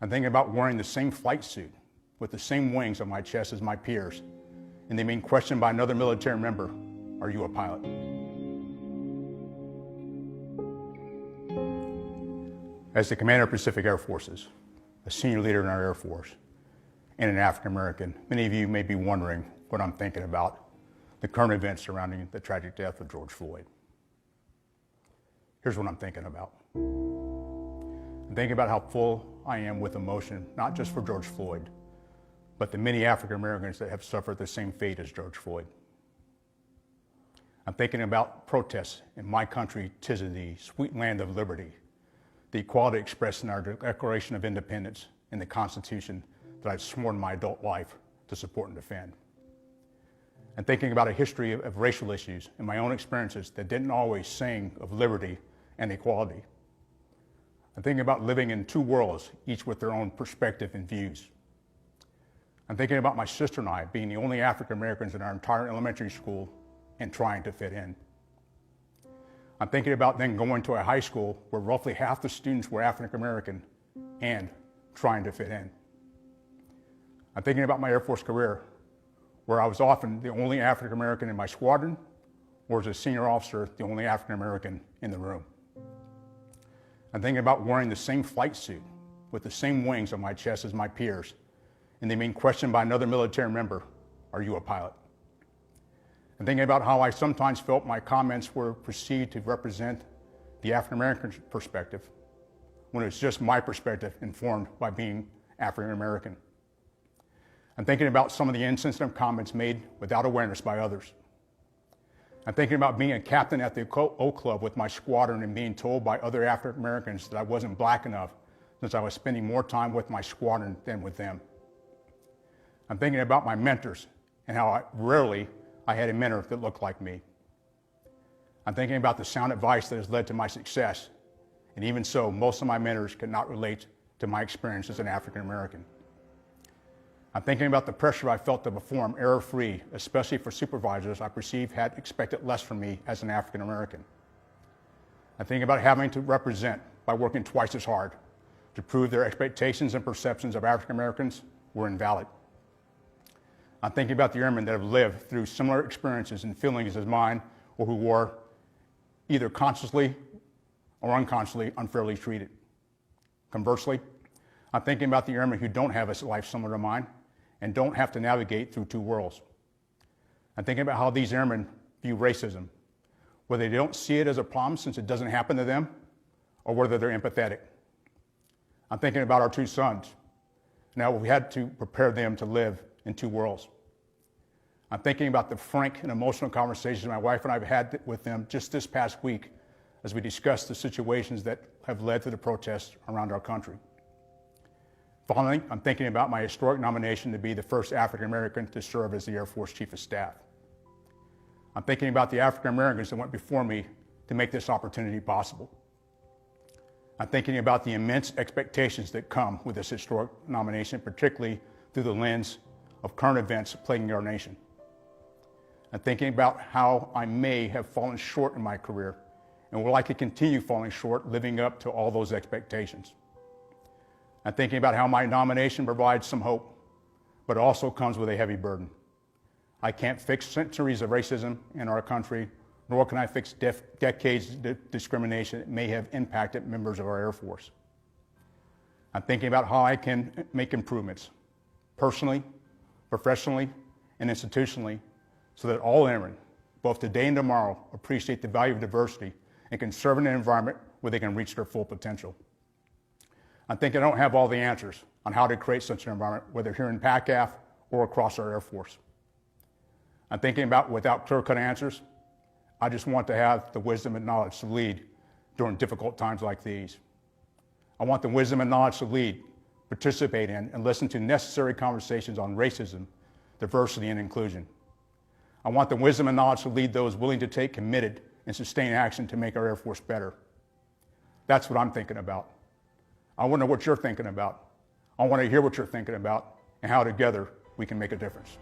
I'm thinking about wearing the same flight suit with the same wings on my chest as my peers, and then being questioned by another military member, "Are you a pilot?" As the commander of Pacific Air Forces, a senior leader in our Air Force, and an African American, many of you may be wondering what I'm thinking about the current events surrounding the tragic death of George Floyd. Here's what I'm thinking about. I'm thinking about how full I am with emotion, not just for George Floyd, but the many African Americans that have suffered the same fate as George Floyd. I'm thinking about protests in my country, 'tis of thee, sweet land of liberty, the equality expressed in our Declaration of Independence and the Constitution that I've sworn my adult life to support and defend. I'm thinking about a history of racial issues and my own experiences that didn't always sing of liberty and equality. I'm thinking about living in two worlds, each with their own perspective and views. I'm thinking about my sister and I being the only African Americans in our entire elementary school and trying to fit in. I'm thinking about then going to a high school where roughly half the students were African American and trying to fit in. I'm thinking about my Air Force career, where I was often the only African American in my squadron, or as a senior officer, the only African American in the room. I'm thinking about wearing the same flight suit with the same wings on my chest as my peers, and then being questioned by another military member, "Are you a pilot?" I'm thinking about how I sometimes felt my comments were perceived to represent the African American perspective, when it was just my perspective informed by being African American. I'm thinking about some of the insensitive comments made without awareness by others. I'm thinking about being a captain at the Oak Club with my squadron and being told by other African Americans that I wasn't black enough since I was spending more time with my squadron than with them. I'm thinking about my mentors and how rarely I had a mentor that looked like me. I'm thinking about the sound advice that has led to my success, and even so, most of my mentors could not relate to my experience as an African American. I'm thinking about the pressure I felt to perform error-free, especially for supervisors I perceived had expected less from me as an African American. I'm thinking about having to represent by working twice as hard to prove their expectations and perceptions of African Americans were invalid. I'm thinking about the airmen that have lived through similar experiences and feelings as mine, or who were either consciously or unconsciously unfairly treated. Conversely, I'm thinking about the airmen who don't have a life similar to mine and don't have to navigate through two worlds. I'm thinking about how these airmen view racism, whether they don't see it as a problem since it doesn't happen to them, or whether they're empathetic. I'm thinking about our two sons. Now we had to prepare them to live in two worlds. I'm thinking about the frank and emotional conversations my wife and I have had with them just this past week as we discussed the situations that have led to the protests around our country. Finally, I'm thinking about my historic nomination to be the first African American to serve as the Air Force Chief of Staff. I'm thinking about the African Americans that went before me to make this opportunity possible. I'm thinking about the immense expectations that come with this historic nomination, particularly through the lens of current events plaguing our nation. I'm thinking about how I may have fallen short in my career and will likely continue falling short living up to all those expectations. I'm thinking about how my nomination provides some hope, but also comes with a heavy burden. I can't fix centuries of racism in our country, nor can I fix decades of discrimination that may have impacted members of our Air Force. I'm thinking about how I can make improvements, personally, professionally, and institutionally, so that all airmen, both today and tomorrow, appreciate the value of diversity and can serve in an environment where they can reach their full potential. I'm thinking I don't have all the answers on how to create such an environment, whether here in PACAF or across our Air Force. I'm thinking about, without clear-cut answers, I just want to have the wisdom and knowledge to lead during difficult times like these. I want the wisdom and knowledge to lead, participate in, and listen to necessary conversations on racism, diversity, and inclusion. I want the wisdom and knowledge to lead those willing to take committed and sustained action to make our Air Force better. That's what I'm thinking about. I want to know what you're thinking about. I want to hear what you're thinking about and how together we can make a difference.